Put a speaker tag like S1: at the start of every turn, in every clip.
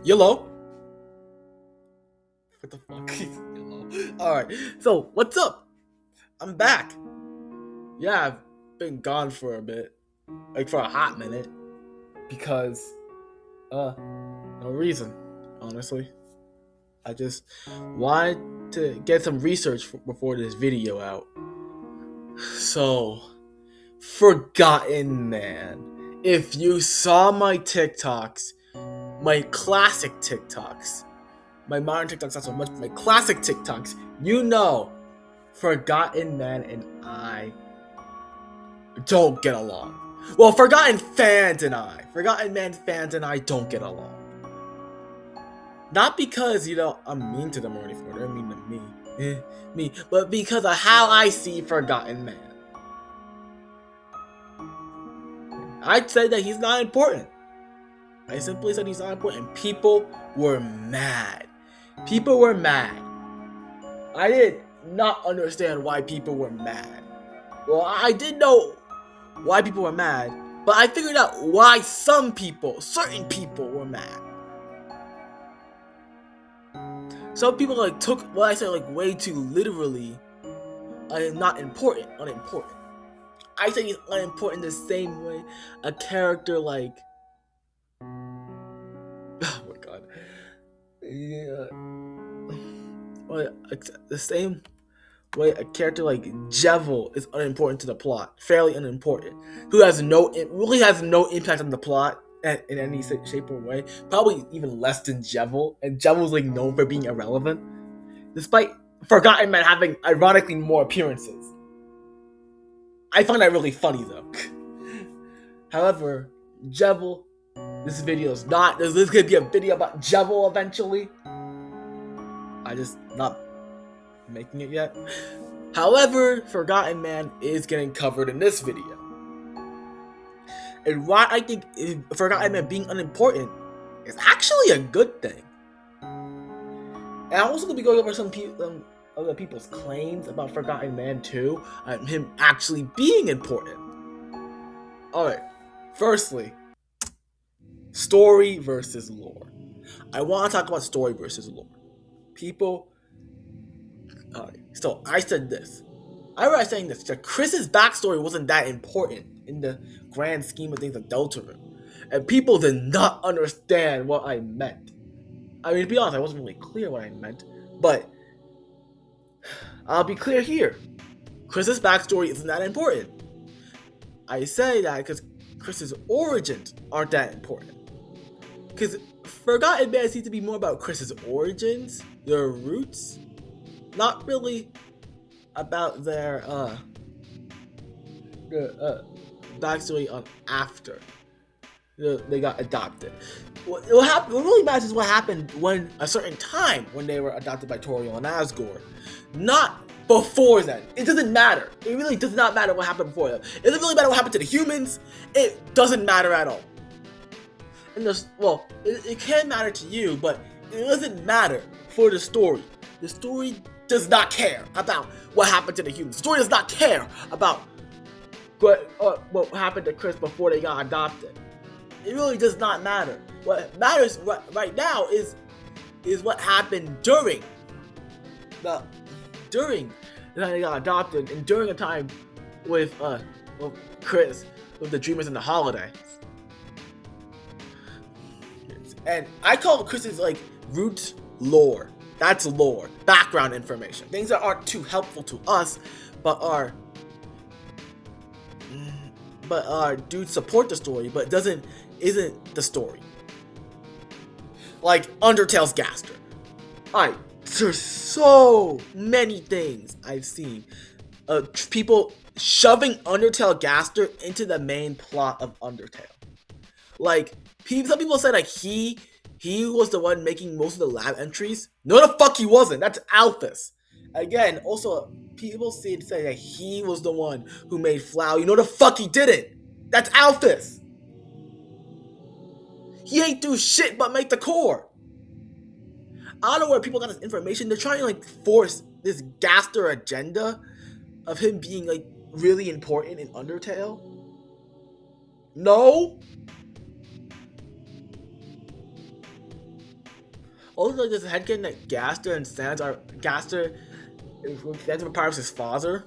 S1: Yellow. What the fuck? Yellow. Alright, so what's up? I'm back. Yeah, I've been gone for a bit. Like for a hot minute. Because no reason, honestly. I just wanted to get some research before this video out. So, Forgotten Man. If you saw my TikToks, my classic TikToks, my modern TikToks not so much, my classic TikToks, you know Forgotten Man and I don't get along. Well, Forgotten Man fans and I don't get along. Not because, I'm mean to them or anything, or they're mean to me, but because of how I see Forgotten Man. I'd say that he's not important. I simply said he's not important. People were mad. I did not understand why people were mad. Well, I did know why people were mad, but I figured out why certain people were mad. Some people took what I said way too literally. Not important, unimportant. I say he's unimportant the same way a character like oh my god. Yeah. The same way a character like Jevil is unimportant to the plot, fairly unimportant, who really has no impact on the plot in any shape or way, probably even less than Jevil, and Jevil's known for being irrelevant, despite Forgotten Man having ironically more appearances. I find that really funny though. However, Jevil, this video is not. This is gonna be a video about Jevil eventually. I just not making it yet. However, Forgotten Man is getting covered in this video. And why I think Forgotten Man being unimportant is actually a good thing. And I'm also gonna be going over some other people's claims about Forgotten Man too, him actually being important. Alright, firstly, story versus lore. I want to talk about story versus lore. Alright, so I said this. I remember saying this, that Chris's backstory wasn't that important in the grand scheme of things of Deltarune. And people did not understand what I meant. I mean, to be honest, I wasn't really clear what I meant, but I'll be clear here. Chris's backstory isn't that important. I say that because Chris's origins aren't that important. Because Forgotten Man seems to be more about Chris's origins, their roots, not really about their backstory on after they got adopted. What really matters is what happened when a certain time when they were adopted by Toriel and Asgore, not before then. It doesn't matter. It really does not matter what happened before that. It doesn't really matter what happened to the humans. It doesn't matter at all. And it can matter to you, but it doesn't matter for the story. The story does not care about what happened to the humans. The story does not care about what happened to Chris before they got adopted. It really does not matter. What matters right now is what happened during the time they got adopted, and during a time with Chris, with the Dreamers and the Holiday. And I call Chris's roots lore. That's lore, background information, things that aren't too helpful to us, but are do support the story, but isn't the story. Like Undertale's Gaster. There's so many things I've seen. People shoving Undertale Gaster into the main plot of Undertale. Some people said he was the one making most of the lab entries. No, the fuck he wasn't. That's Alphys. Again, also people say that he was the one who made Flower. You know the fuck he didn't. That's Alphys. He ain't do shit but make the core. I don't know where people got this information. They're trying to force this Gaster agenda of him being really important in Undertale. No. Also, like, there's a headcanon that Gaster and Sans are Gaster. Sans Papyrus his father,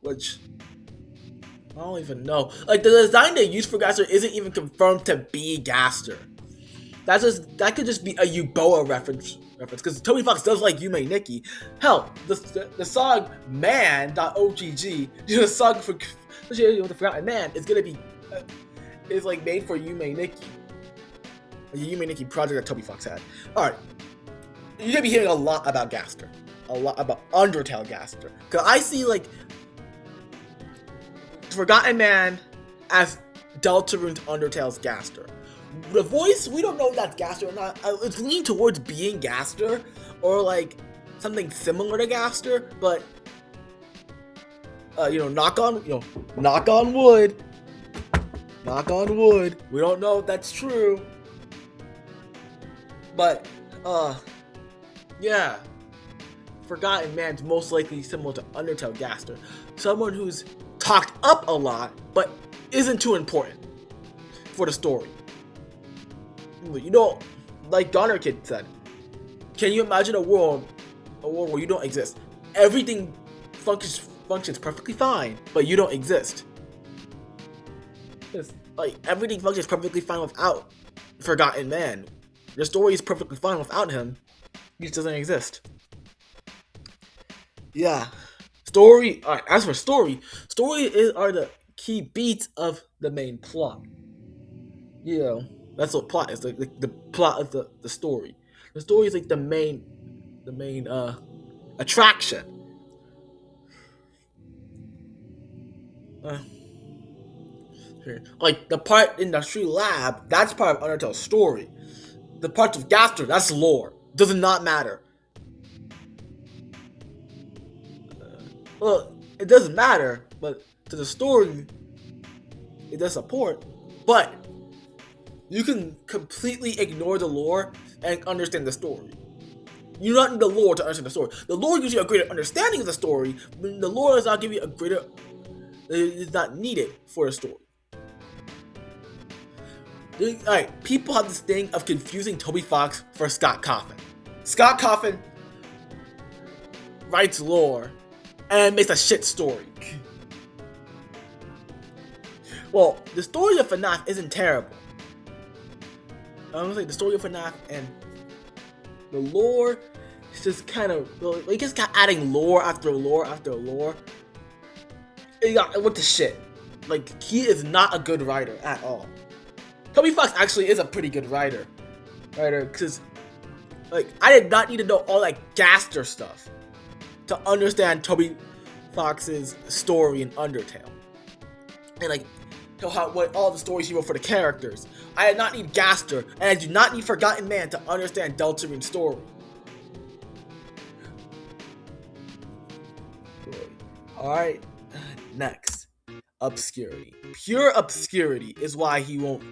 S1: which I don't even know. Like the design they used for Gaster isn't even confirmed to be Gaster. That could just be a Euboa reference because Toby Fox does like Yume Nikki. Hell, the song Man.ogg, the song for the Forgotten Man is gonna be is like made for Yume Nikki. The Yume Nikki project that Toby Fox had. Alright. You're gonna be hearing a lot about Gaster. A lot about Undertale Gaster. Cause I see like Forgotten Man as Deltarune's Undertale's Gaster. The voice, we don't know if that's Gaster or not. It's leaning towards being Gaster or like something similar to Gaster, but knock on wood. Knock on wood. We don't know if that's true. But yeah. Forgotten Man's most likely similar to Undertale Gaster. Someone who's talked up a lot, but isn't too important for the story. You know, like Goner Kid said, can you imagine a world where you don't exist? Everything functions perfectly fine, but you don't exist. It's like everything functions perfectly fine without Forgotten Man. The story is perfectly fine without him. He just doesn't exist. Yeah. Story. Alright, as for story are the key beats of the main plot. You know, that's what plot is. The plot of the story. The story is like the main attraction. Like the part in the Tree Lab, that's part of Undertale's story. The parts of Gaster, that's lore. Does not matter. Well, it doesn't matter, but to the story, it does support. But you can completely ignore the lore and understand the story. You don't need the lore to understand the story. The lore gives you a greater understanding of the story, but the lore does not give you a greater. It is not needed for a story. Alright, people have this thing of confusing Toby Fox for Scott Cawthon. Scott Cawthon writes lore and makes a shit story. Well, the story of FNAF isn't terrible. I was like the story of FNAF and the lore is just kind of, he just got adding lore after lore after lore. It went to shit. Like, he is not a good writer at all. Toby Fox actually is a pretty good writer, because like I did not need to know all that Gaster stuff to understand Toby Fox's story in Undertale, and like what all the stories he wrote for the characters. I did not need Gaster, and I do not need Forgotten Man to understand Deltarune's story. Alright, next. Obscurity. Pure obscurity is why he won't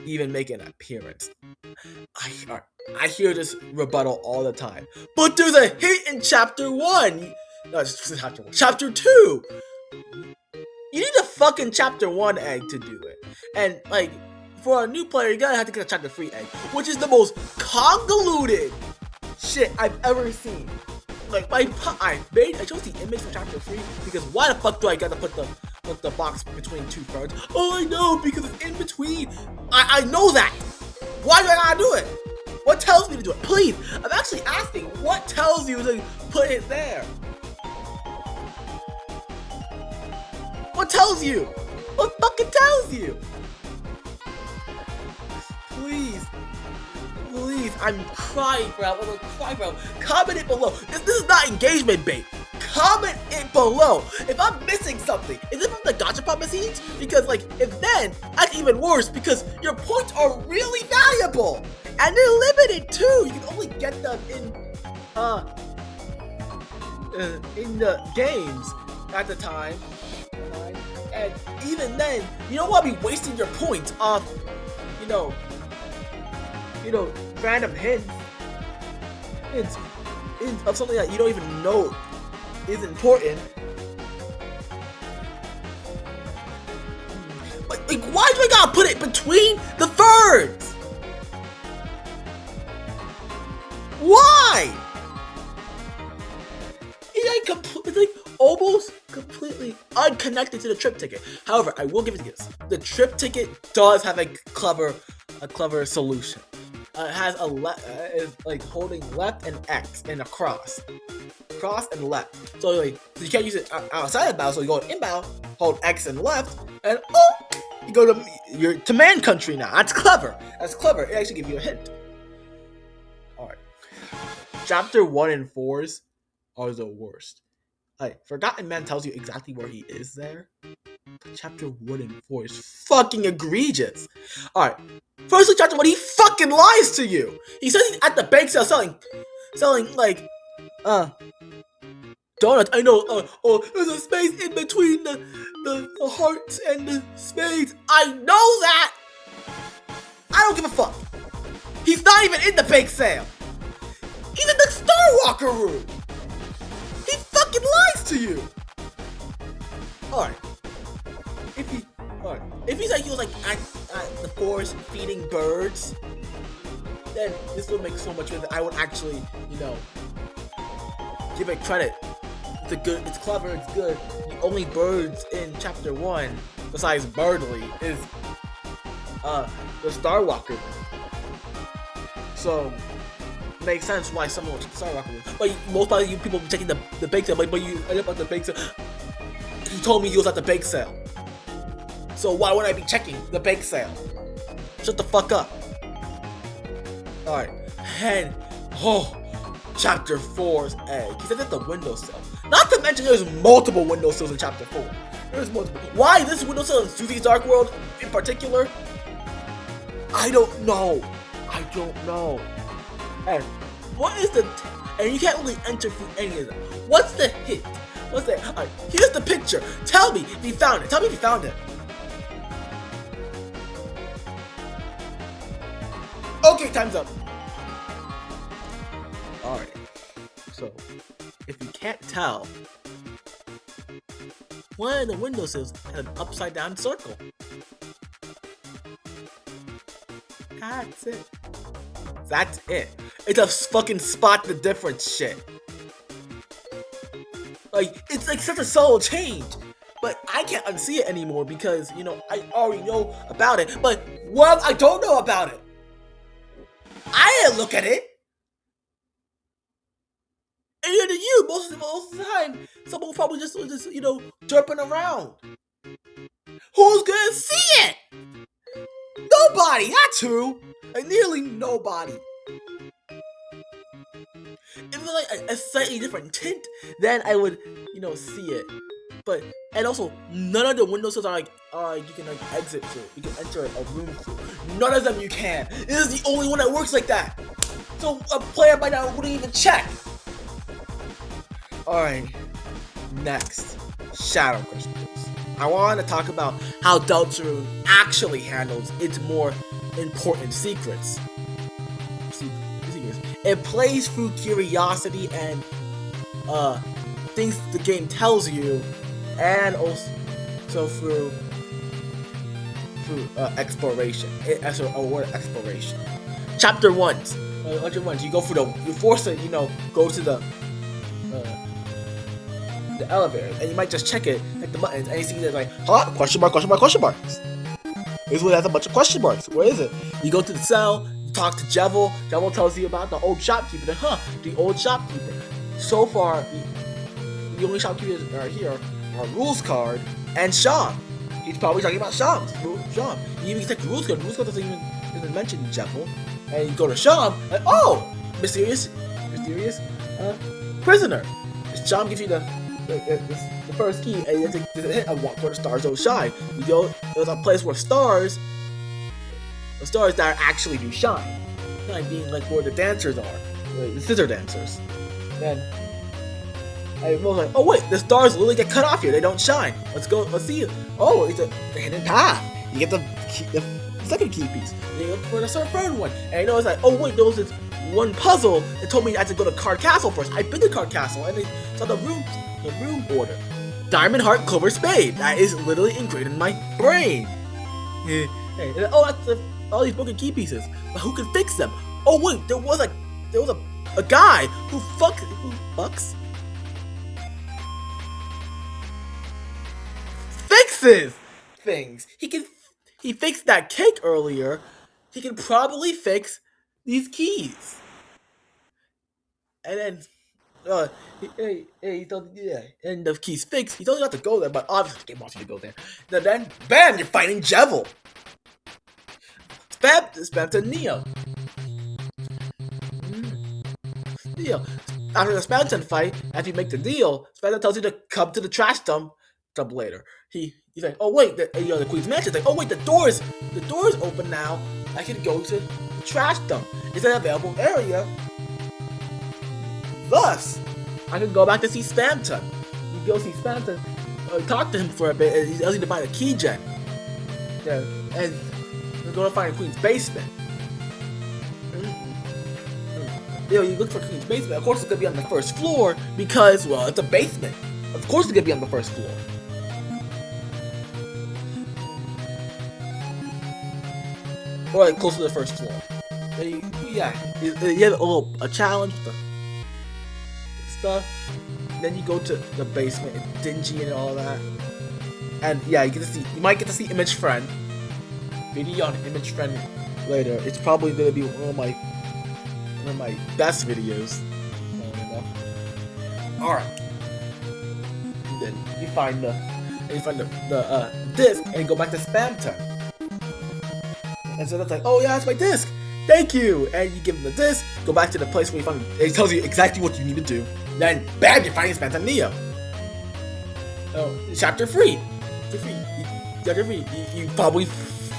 S1: even make an appearance. I hear this rebuttal all the time. But there's a hint in Chapter 1! No, it's Chapter 1. Chapter 2! You need a fucking Chapter 1 egg to do it. And, like, for a new player, you're gonna have to get a Chapter 3 egg, which is the most convoluted shit I've ever seen. Like, I chose the image for Chapter 3 because why the fuck do I gotta put the box between two cards? Oh, I know, because it's in between. I know that. Why do I gotta do it? What tells me to do it? Please, I'm actually asking, what tells you to put it there? What tells you? What fucking tells you? Please, I'm crying for help. I'm crying for help. Comment it below. This is not engagement bait. Comment it below. If I'm missing something, is it from the gachapon machines? Because like, if then, that's even worse because your points are really valuable. And they're limited too. You can only get them in the games at the time. And even then, you don't want to be wasting your points off, random hints of something that you don't even know is important. But like, why do I gotta put it between the thirds? Why? It's like almost completely unconnected to the trip ticket. However, I will give it this: the trip ticket does have a clever solution. It has is like holding left and X and a cross and left. So like you can't use it outside of battle. So you go inbound, hold X and left, and you go to your man country now. That's clever. It actually gives you a hint. All right. Chapter 1 and 4s are the worst. Like, Forgotten Man tells you exactly where he is there. But chapter 1 and 4 is fucking egregious. Alright. Firstly, chapter 1, he fucking lies to you. He says he's at the bake sale selling like, donuts. I know, there's a space in between the hearts and the spades. I know that! I don't give a fuck. He's not even in the bake sale. He's in the Star Walker room. He fucking lies to you. Alright. If he's like he was like at the forest feeding birds, then this would make so much sense. I would actually, give it credit. It's clever, it's good. The only birds in chapter 1, besides Birdly, is the Star Walker. So makes sense why someone would Star Walker. But most probably you people checking the bake sale, but you end up at the bake sale. He told me he was at the bake sale. So why would I be checking the bake sale? Shut the fuck up. Alright. And chapter 4's egg. He said at the windowsill. Not to mention there's multiple windowsills in chapter 4. There's multiple. Why this windowsill in Susie's Dark World in particular? I don't know. And what is and you can't really enter through any of them. What's the hint? Alright, here's the picture. Tell me if you found it. Okay, time's up. Alright. So, if you can't tell, one of the windowsills had an upside down circle. That's it. It's a fucking spot the difference shit. Like, it's like such a subtle change. But I can't unsee it anymore because, I already know about it. But what I don't know about it? I didn't look at it. And neither did you. Most of the time, someone probably just derping around. Who's gonna see it? Nobody. That's who. Like, nearly nobody. If it was like a slightly different tint, then I would, see it. But, and also, none of the windowsills are like, you can exit through. You can enter a room through. None of them you can. This is the only one that works like that. So a player by now wouldn't even check. Alright, next, Shadow Crystals. I want to talk about how Deltarune actually handles its more important secrets. It plays through curiosity and things the game tells you, and also through exploration. As a word, exploration. Chapter 1. You go through you're forced to go to the elevator, and you might just check it, hit the buttons, and you see there's like, question marks. This one has a bunch of question marks. Where is it? You go to the cell, you talk to Jevil. Jevil tells you about the old shopkeeper. The old shopkeeper. So far, the only shopkeepers that are here are Rules Card and Sham. He's probably talking about Sham. You even take Rules Card. Rules Card doesn't mention Jevil. And you go to Sham, and mysterious prisoner. Sham gives you the first key, and you have to hit a walk where the stars don't shine. You go, there's a place where stars that actually do shine. Shine being like where the dancers are, the scissor dancers. Then I was like, oh wait, the stars literally get cut off here. They don't shine. Let's see. Oh, it's a hidden path. You get the second key piece. Then you look for the third one. And it's like, oh wait, there was this one puzzle that told me I had to go to Card Castle first. I've been to Card Castle, and they saw the room order. Diamond Heart Clover Spade. That is literally engraved in my brain. That's all these broken key pieces. But who can fix them? Oh wait, there was a a guy who fucks fixes things. He fixed that cake earlier. He can probably fix these keys. And then he told and the keys fixed. He told you not to go there, but obviously the game wants you to go there. Then bam, you're fighting Jevil. Spam to Neo. After the Spamton fight, after you make the deal, Spamton tells you to come to the trash dump later. He's like, oh wait, the Queen's Mansion's like, oh wait, the door's open now. I can go to the trash dump. It's an available area. Thus, I can go back to see Spamton. You go see Spamton, talk to him for a bit, and he's asking to find a key gen. Yeah, and we're going to find the Queen's basement. You look for Queen's basement. Of course, it's gonna be on the first floor because, well, it's a basement. Of course, it's gonna be on the first floor. Or like close to the first floor. You have a challenge with the stuff. Then you go to the basement. It's dingy and all that. And yeah, you might get to see Image Friend. Video on Image Friend later. It's probably gonna be one of my best videos. Alright. Then you find the disc and you go back to Spamton. And so that's like, oh yeah, that's my disc. Thank you. And you give him the disc, go back to the place where you find it. It tells you exactly what you need to do. Then bam, you're finding Spamton Neo. Oh, chapter 3. Chapter 3. You probably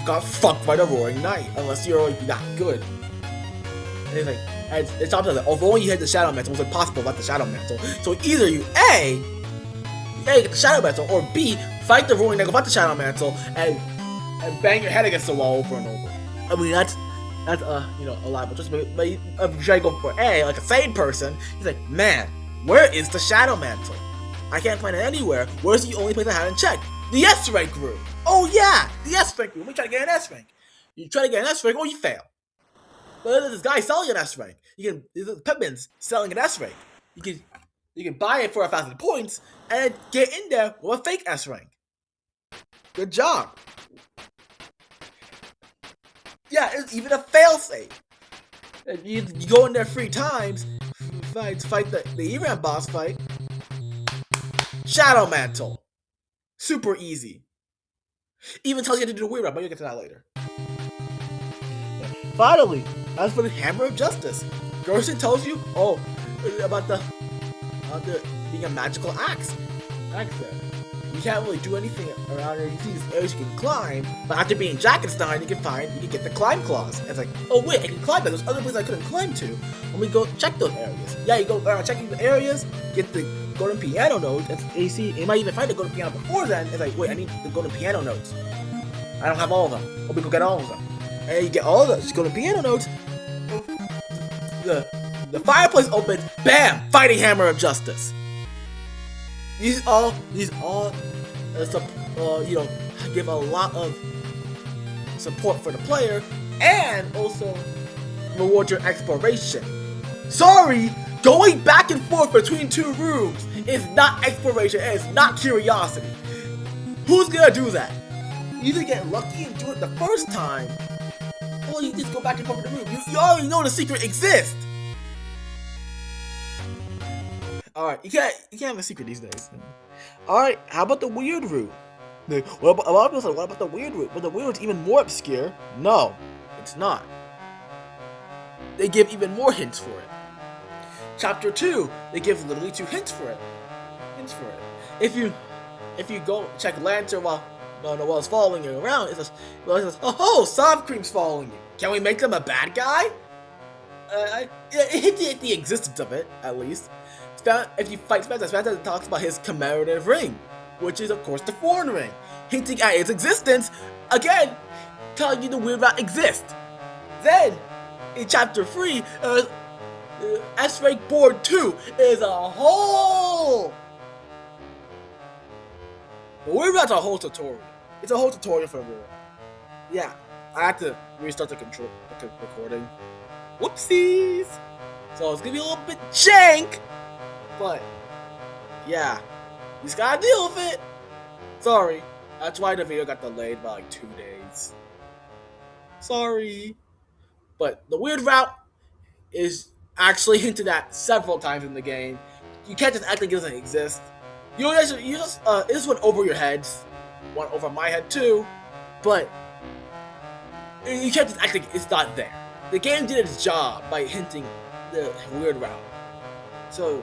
S1: got fucked by the Roaring Knight unless you're like that good. And it's like, it's top of that. If only you had the Shadow Mantle, it was impossible without the Shadow Mantle. So either you A, get the Shadow Mantle, or B, fight the Roaring Knight without the Shadow Mantle and bang your head against the wall over and over. I mean that's a lot, but if you try to go for A, like a sane person, he's like, man, where is the Shadow Mantle? I can't find it anywhere. Where's the only place I haven't checked? The S rank room. Oh yeah, the S rank room. We try to get an S rank. You try to get an S rank, or you fail. But there's this guy selling an S rank. There's Pepman's selling an S rank. You can buy it for 1,000 points and get in there with a fake S rank. Good job. Yeah, it's even a failsafe. You go in there 3 times, fight the Iran boss fight. Shadow Mantle. Super easy. Even tells you how to do the weird run, but you'll get to that later. Finally, as for the Hammer of Justice, Gerson tells you, about the being a magical axe. You can't really do anything around here. You see these areas you can climb, but after being Jackenstein, you can get the climb claws. And it's like, oh wait, I can climb that. There's other places I couldn't climb to. Let me go check those areas. Yeah, you go around checking the areas, get the golden piano notes, and you might even find the golden piano before then. It's like, wait, I need the golden piano notes. I don't have all of them. Let me go get all of them. And you get all the golden piano notes. The fireplace opens. Bam! Fighting Hammer of Justice. These all give a lot of support for the player and also reward your exploration. Sorry, going back and forth between 2 rooms is not exploration. It is not curiosity. Who's gonna do that? You either get lucky and do it the first time, or you just go back and forth in the room. You already know the secret exists. Alright, you can't have a secret these days. Alright, how about the weird route? A lot of people say, what about the weird route? But the weird route's even more obscure. No, it's not. They give even more hints for it. Chapter 2, they give literally 2 hints for it. If you go check Lantern while Noel's following you around, it says, oh, Soft Cream's following you. Can we make them a bad guy? It hints at the existence of it, at least. If you fight Spencer, Spencer talks about his commemorative ring, which is of course the Thorn Ring, hinting at its existence, again, telling you the weird route exists. Then, in chapter 3, S-Rank Board 2 is a whole... The weird route's a whole tutorial. It's a whole tutorial for the weird route. Yeah, I had to restart the recording. Whoopsies! So it's gonna be a little bit jank, but yeah, you just gotta deal with it. Sorry. That's why the video got delayed by like 2 days. Sorry. But the weird route is actually hinted at several times in the game. You can't just act like it doesn't exist. This went over your heads. Went over my head too. But you can't just act like it's not there. The game did its job by hinting the weird route. So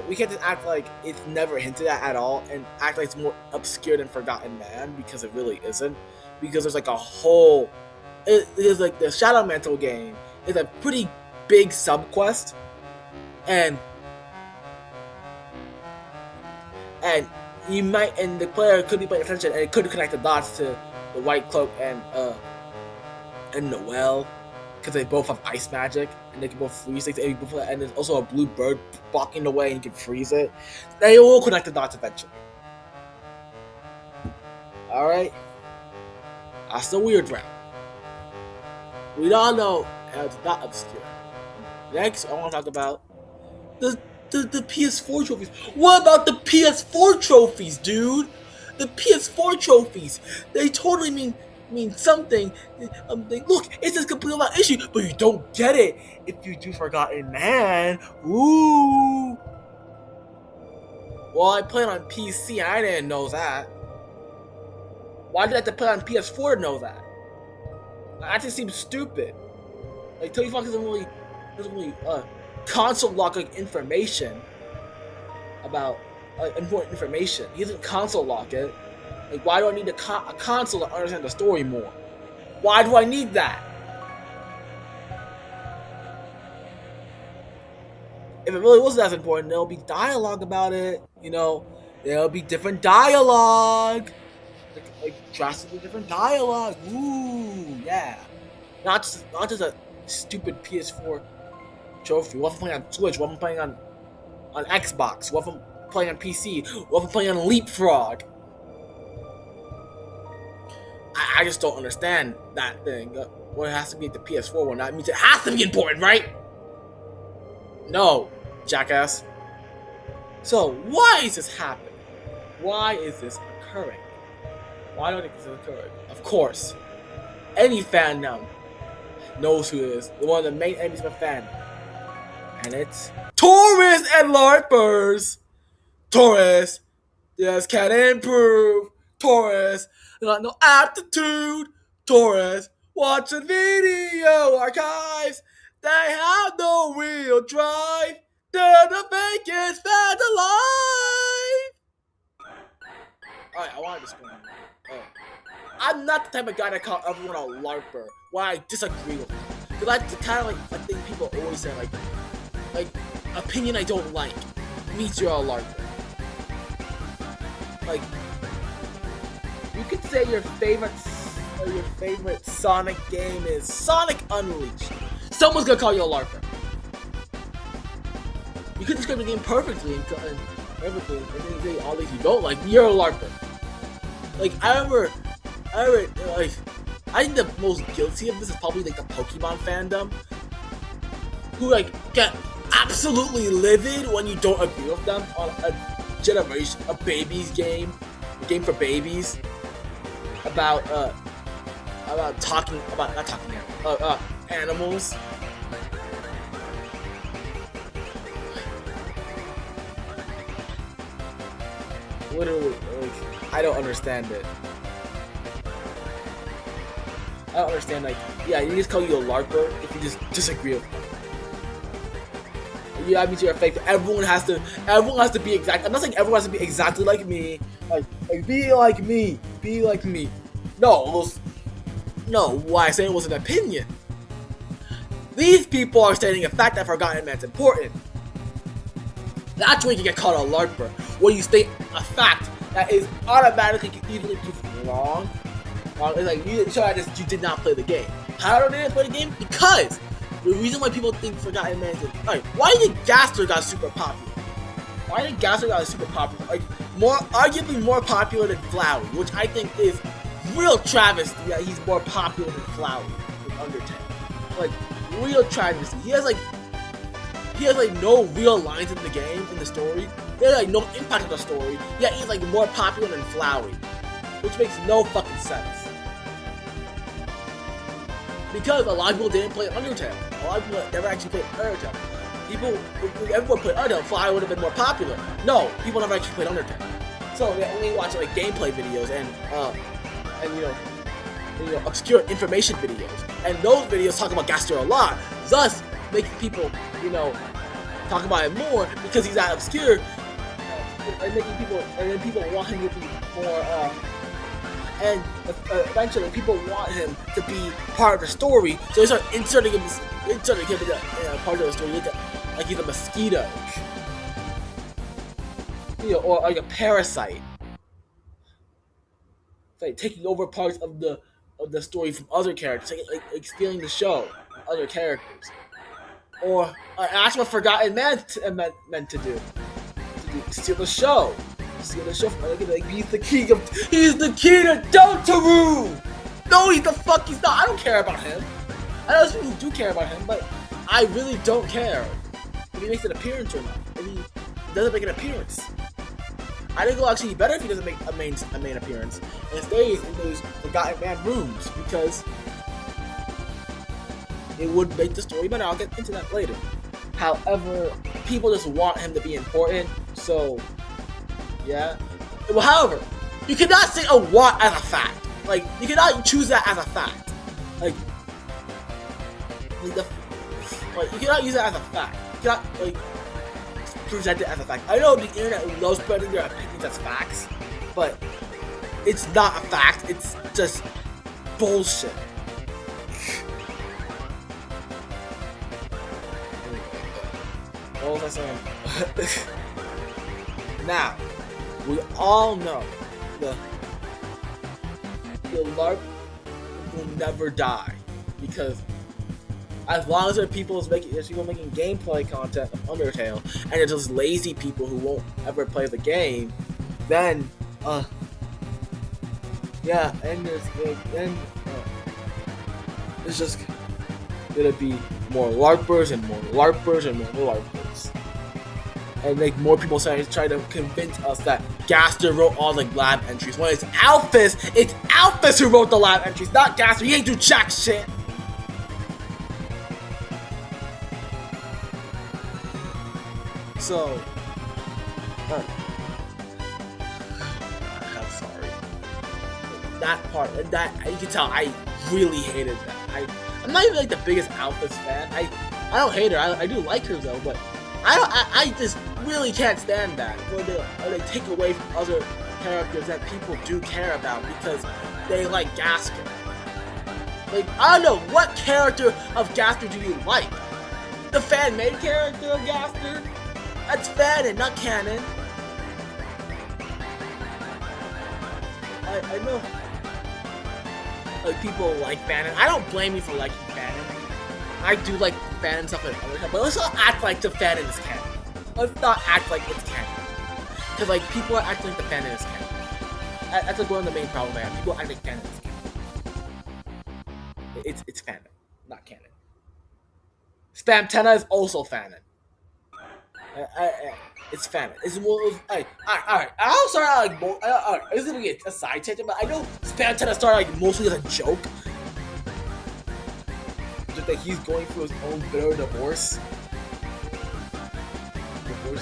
S1: we can't just act like it's never hinted at all and act like it's more obscure than Forgotten Man, because it really isn't. Because there's like a whole... It is like the Shadow Mantle game is a pretty big subquest, and the player could be paying attention, and it could connect the dots to the White Cloak and Noelle, because they both have ice magic and they can both freeze things, and there's also a blue bird blocking the way and you can freeze it. They will connect the dots eventually. Alright? That's the weird route. We all know it's not obscure. Next, I want to talk about the PS4 trophies. What about the PS4 trophies, dude? The PS4 trophies. They totally mean something. Look, it's just completely about issue, but you don't get it if you do Forgotten Man. Ooh. Well, I played on PC and I didn't know that. Why did I have to play on PS4 to know that? That just seems stupid. Like, Toby Fox doesn't really console lock like information about important information. He doesn't console lock it. Like, why do I need a console to understand the story more? Why do I need that? If it really wasn't as important, there'll be dialogue about it. You know, there'll be different dialogue. Like drastically different dialogue. Ooh, yeah. Not just a stupid PS4 trophy. What if I'm playing on Switch? What if I'm playing on Xbox? What if I'm playing on PC? What if I'm playing on Leapfrog? I just don't understand that thing. Well, it has to be the PS4 one. That means it has to be important, right? No, jackass. So, why is this happening? Why is this occurring? Why don't I think this is occurring? Of course, any fan now knows who it is. One of the main enemies of a fan. And it's tourists and LARPers. Tourists just can't improve. Tourists got no aptitude. Tourists watching video archives. They have no real drive. They're the fakest fans alive. Alright, I want to explain. I'm not the type of guy to call everyone a LARPer when I disagree with them. Because I kind of like, I think people always say like opinion I don't like means you're a LARPer. Like, you could say your favorite Sonic game is Sonic Unleashed. Someone's gonna call you a LARPer. You could describe the game perfectly and say all these you don't like. You're a LARPer. Like, I remember, like, I think the most guilty of this is probably like the Pokemon fandom, who like get absolutely livid when you don't agree with them on a baby's game, a game for babies, about animals. Literally, like, I don't understand it. I don't understand, like, yeah, you just call you a LARPer if you just disagree with them. Yeah, that means you're a fake. Everyone has to be exact. I'm not saying everyone has to be exactly like me. Like be like me. Be like me. No, why I say it was an opinion. These people are stating a fact that Forgotten Man's important. That's when you get called a LARPer. When you state a fact that is automatically easily proved wrong. It's like you did not play the game. How did I play the game? Because the reason why people think Forgotten Man is like, why did Glaceir got super popular? Why did Glaceir got super popular? Like, arguably more popular than Flowey, which I think is real travesty that he's more popular than Flowey in Undertale. Like, real travesty. He has like he has like no real lines in the game, in the story. He has like no impact on the story. Yet he's like more popular than Flowey, which makes no fucking sense. Because a lot of people didn't play Undertale. A lot of people never actually played Undertale. If everyone played Undertale, Flowey would have been more popular. No, people never actually played Undertale. So they only watch like gameplay videos and obscure information videos. And those videos talk about Glaceir a lot, thus making people, talk about it more because he's that obscure, and then people want him to be more, and eventually people want him to be part of the story, so they start inserting him in part of the story, like he's a mosquito, or like a parasite. It's like taking over parts of the story from other characters, like stealing the show, other characters. Or that's what Forgotten Man meant to do. Steal the show. Like, he's the king to Deltarune! No, he's not. I don't care about him. I know some people who do care about him, but I really don't care if he makes an appearance or not. If he doesn't make an appearance. I think it'll actually be better if he doesn't make a main appearance and stays in those Forgotten Man rooms, because it would make the story better. I'll get into that later. However, people just want him to be important, so yeah. Well, however, you cannot say a want as a fact. Like, you cannot choose that as a fact. Like you cannot use that as a fact. You cannot present it as a fact. I know the internet loves presenting their opinions as facts, but it's not a fact. It's just bullshit. What was I saying? Now, we all know the LARP will never die, because as long as there's people making gameplay content of Undertale, and it's just lazy people who won't ever play the game, then it's just gonna be more LARPers and more LARPers and more LARPers. And like more people try to convince us that Glaceir wrote all the lab entries, when it's Alphys who wrote the lab entries, not Glaceir. He ain't do jack shit. So, I'm sorry. That part, that you can tell, I really hated that. I'm not even like the biggest Alphys fan. I don't hate her. I do like her though, but I just really can't stand that when they take away from other characters that people do care about because they like Glaceir. Like, I don't know, what character of Glaceir do you like? The fan-made character of Glaceir? That's fan and not canon. I know, like, people like Fanon. I don't blame you for liking Fanon. I do like Fanon stuff and other stuff, but let's not act like the Fanon is canon. Let's not act like it's canon. Because, like, people are acting like the Fanon is canon. That's like one of the main problems I have. People act like Fanon is canon. It's Fanon, not canon. Spamtena is also Fanon. It's Fanon. It's one of those. Alright. I'm sorry. This is gonna be a side tangent, but I know Spamtena started like mostly as a joke. Just that he's going through his own bitter divorce.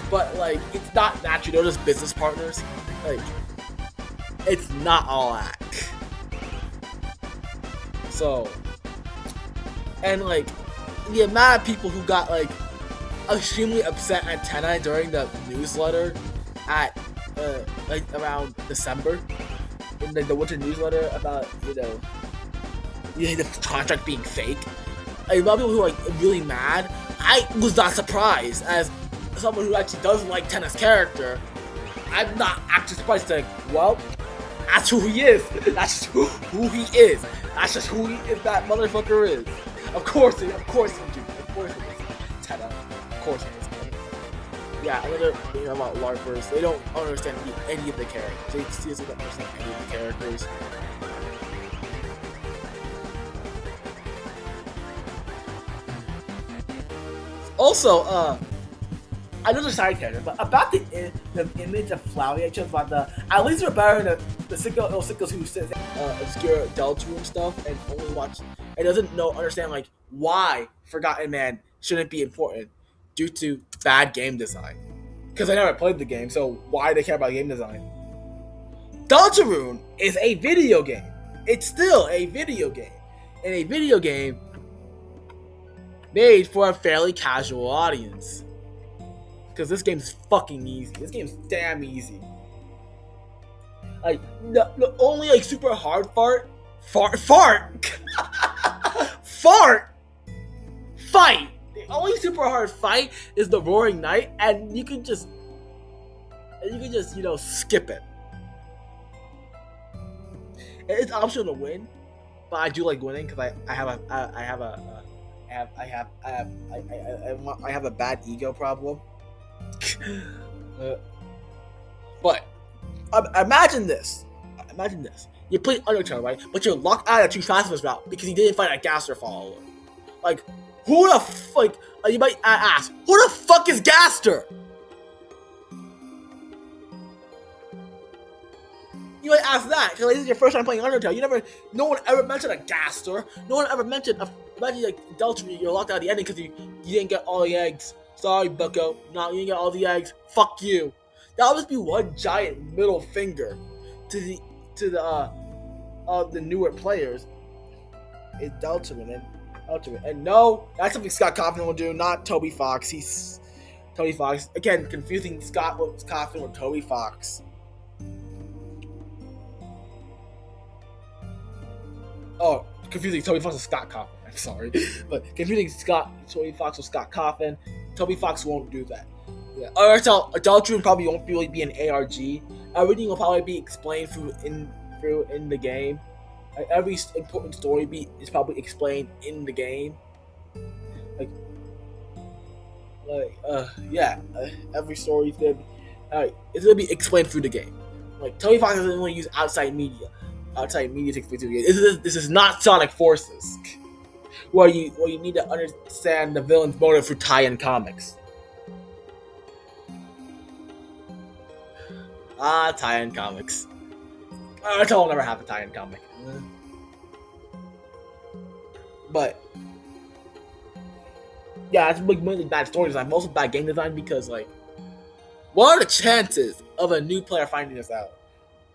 S1: But like, it's not natural. They're just business partners. Like, it's not all that. So, and like, the amount of people who got like extremely upset at Tenai during the newsletter at like around December, in the winter newsletter about the contract being fake. Like, a lot of people who are like really mad. I was not surprised, as someone who actually does like Tenai's character. I'm not actually surprised. Like, well, that's who he is. That's just who he is. That's just who that motherfucker is. Of course it is. Of course it is. Tenai. Of course it is. Yeah, another thing about LARPers, they don't understand any of the characters. They seriously don't understand any of the characters. Also, another side character, but about the image of Flowey, I chose about at least we're better than the sickos who says obscure Deltarune stuff and only watch and doesn't understand like why Forgotten Man shouldn't be important due to bad game design. Because I never played the game, so why do they care about game design? Deltarune is a video game. It's still a video game. And a video game made for a fairly casual audience. Because this game's fucking easy. This game's damn easy. Like, the only like super hard fart fight. The only super hard fight is the Roaring Knight, and you can just skip it. It's optional to win, but I do like winning because I have a bad ego problem. But imagine this. You play Undertale, right? But you're locked out of Too Fastest route because you didn't find a Gaster follower. Like, who the you might ask, who the fuck is Gaster? You might ask that because this is your first time playing Undertale. No one ever mentioned a Gaster. No one ever mentioned like Deltarune. You're locked out of the ending because you didn't get all the eggs. Sorry, Bucko. No, you didn't get all the eggs. Fuck you. That'll just be one giant middle finger to the newer players. It's Deltarune. And no, that's something Scott Cawthon will do, not Toby Fox. He's Toby Fox. Again, confusing Scott Cawthon with Toby Fox. Oh, confusing Toby Fox with Scott Cawthon. I'm sorry. But confusing Toby Fox with Scott Cawthon. Toby Fox won't do that. Yeah. Deltarune probably won't really be an ARG. Everything will probably be explained through in the game. Like, every important story beat is probably explained in the game. Every story is gonna be, it's gonna be explained through the game. Like, Toby Fox doesn't really use outside media to explain through the game. This is not Sonic Forces, where you need to understand the villain's motive through tie-in comics. Tie-in comics. Undertale will never have a tie-in comic. But yeah, it's mainly bad story design, mostly bad game design because, like, what are the chances of a new player finding this out?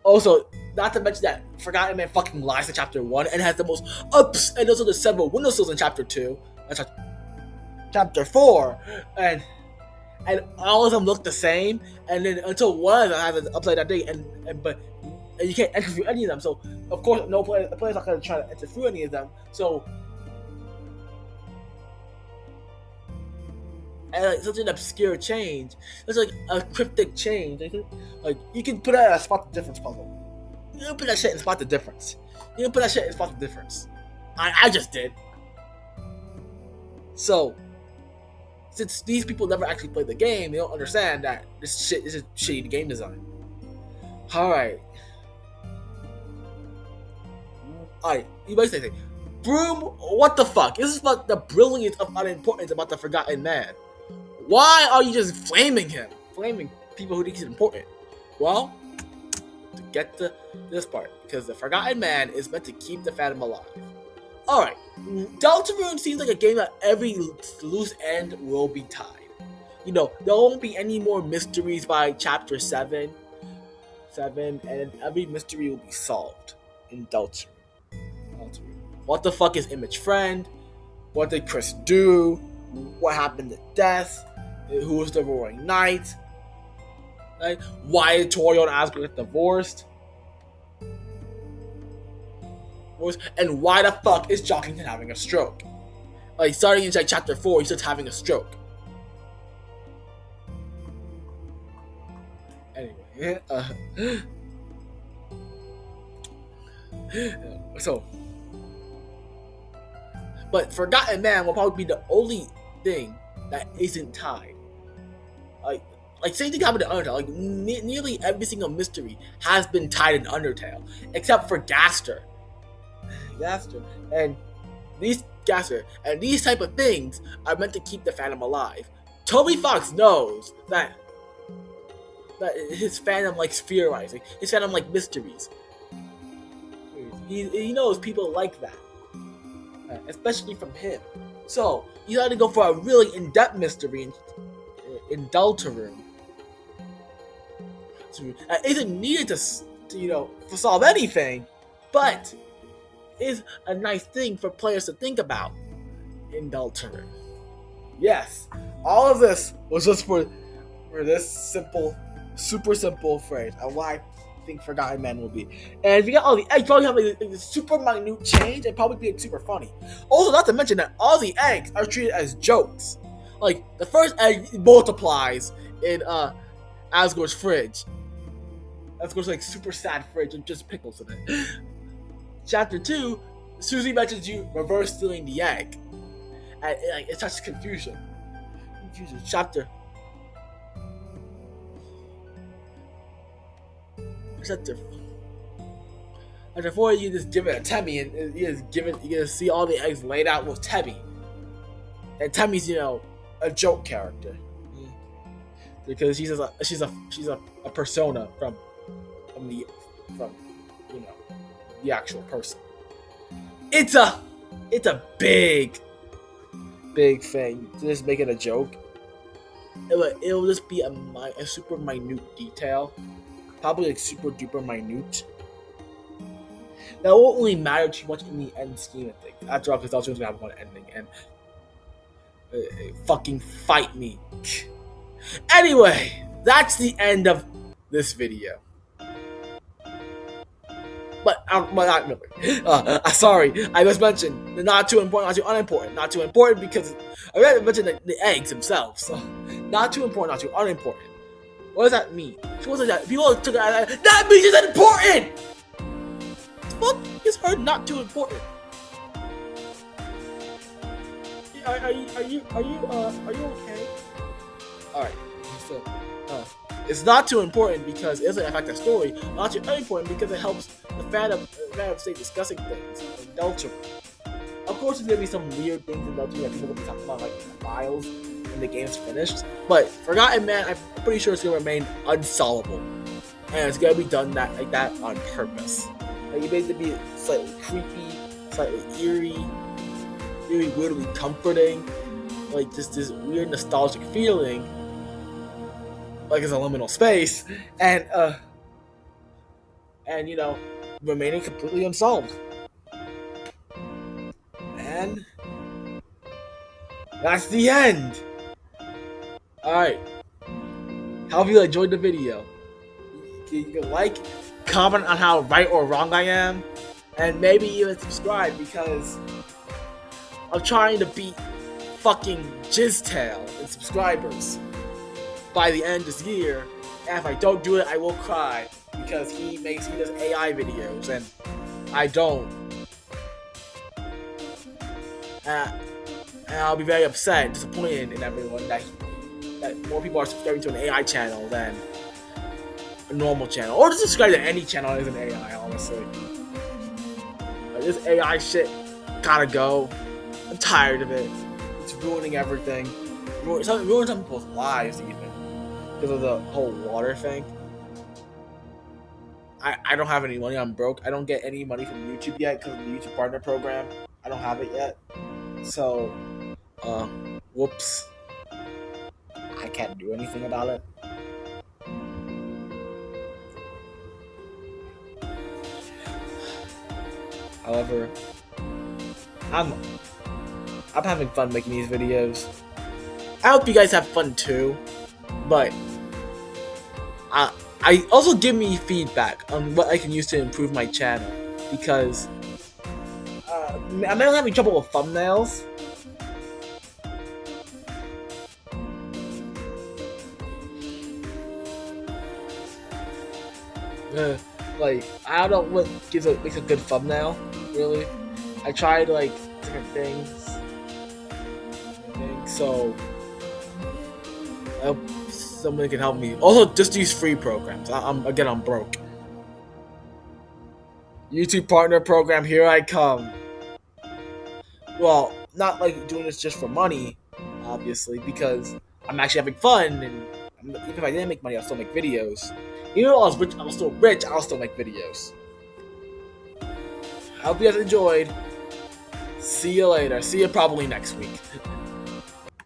S1: Also, not to mention that Forgotten Man fucking lies in Chapter 1 and has the most ups and also the several windowsills in Chapter 2, and Chapter 4, and all of them look the same, and then until one of them has an upside down thing, but you can't enter through any of them. So of course, the player's not going to try to enter through any of them. So, and like, such an obscure change, it's like a cryptic change. Like, you can put that in a spot the difference puzzle. You can put that shit in spot the difference. I just did. So, since these people never actually played the game, they don't understand that this shit is shitty game design. Alright, you might say, Broom, what the fuck? This is about the brilliance of unimportance about the Forgotten Man. Why are you just flaming him? Flaming people who think he's important? Well, to get to this part, because the Forgotten Man is meant to keep the fandom alive. Alright, Deltarune seems like a game that every loose end will be tied. There won't be any more mysteries by Chapter 7, and every mystery will be solved in Deltarune. What the fuck is Image Friend? What did Chris do? What happened to Death? Who was the Roaring Knight? Like, why did Toriel and Asgore get divorced? And why the fuck is Jockington having a stroke? Like, starting in Chapter 4, he's just having a stroke. Anyway, but Forgotten Man will probably be the only thing that isn't tied. Like same thing happened to Undertale. Like, nearly every single mystery has been tied in Undertale, except for Gaster. And These Glaceir and these type of things are meant to keep the fandom alive. Toby Fox knows that his fandom likes theorizing. His fandom like mysteries. He knows people like that, especially from him. So he had to go for a really in-depth mystery in Deltarune. It isn't needed to solve anything, but is a nice thing for players to think about in Deltarune. Yes, all of this was just for this simple, super simple phrase of why I think Forgotten Man will be. And if you got all the eggs, probably have like a super minute change and probably be super funny. Also, not to mention that all the eggs are treated as jokes. Like the first egg multiplies in Asgore's fridge. Asgore's like super sad fridge and just pickles in it. Chapter 2, Susie mentions you reverse stealing the egg. And it's such confusion. Chapter 4, you just give it a Temmie, and you just see all the eggs laid out with Temmie. And Temmie's a joke character because she's a persona from the actual person. It's a big thing to just make it a joke. It'll just be a super minute detail, probably like super duper minute. That won't really matter too much in the end scheme of things. After all, because Deltarune's gonna have one ending and fucking fight me. Anyway, that's the end of this video. But not really. Sorry, I just mentioned the not too important, not too unimportant. Not too important because I already mentioned the eggs themselves. So, not too important, not too unimportant. What does that mean? What does that? People took it as that means it's important. What is her not too important? Are you okay? All right. So, it's not too important because it doesn't affect the story. Not too unimportant because it helps the fandom stay discussing things in Deltarune. Of course, there's gonna be some weird things in Deltarune that people will be talking about, like in the files when the game's finished. But Forgotten Man, I'm pretty sure it's gonna remain unsolvable, and it's gonna be done like that on purpose. Like, you made it to be slightly creepy, slightly eerie, weirdly comforting, like just this weird nostalgic feeling, like it's a liminal space, and remaining completely unsolved. And that's the end. Alright. Hope you enjoyed the video. You can like, comment on how right or wrong I am, and maybe even subscribe because I'm trying to beat fucking Jizztail in subscribers by the end of this year. And if I don't do it, I will cry because he does AI videos and I don't. And I'll be very upset, disappointed in everyone that more people are subscribing to an AI channel than a normal channel, or just subscribe to any channel that isn't AI. Honestly, this AI shit gotta go. I'm tired of it. It's ruining everything. Ruining some people's lives even because of the whole water thing. I don't have any money. I'm broke. I don't get any money from YouTube yet because of the YouTube Partner Program. I don't have it yet. So, whoops. I can't do anything about it. However, I'm having fun making these videos. I hope you guys have fun too. But I also give me feedback on what I can use to improve my channel because I'm having trouble with thumbnails. Like, I don't know what makes a good thumbnail, really. I tried like different things. So I hope someone can help me. Also, just use free programs. I'm broke. YouTube Partner Program, here I come. Well, not like doing this just for money, obviously, because I'm actually having fun, and even if I didn't make money, I'll still make videos. Even though I was rich, I was still rich. I'll still make videos. I hope you guys enjoyed. See you later. See you probably next week.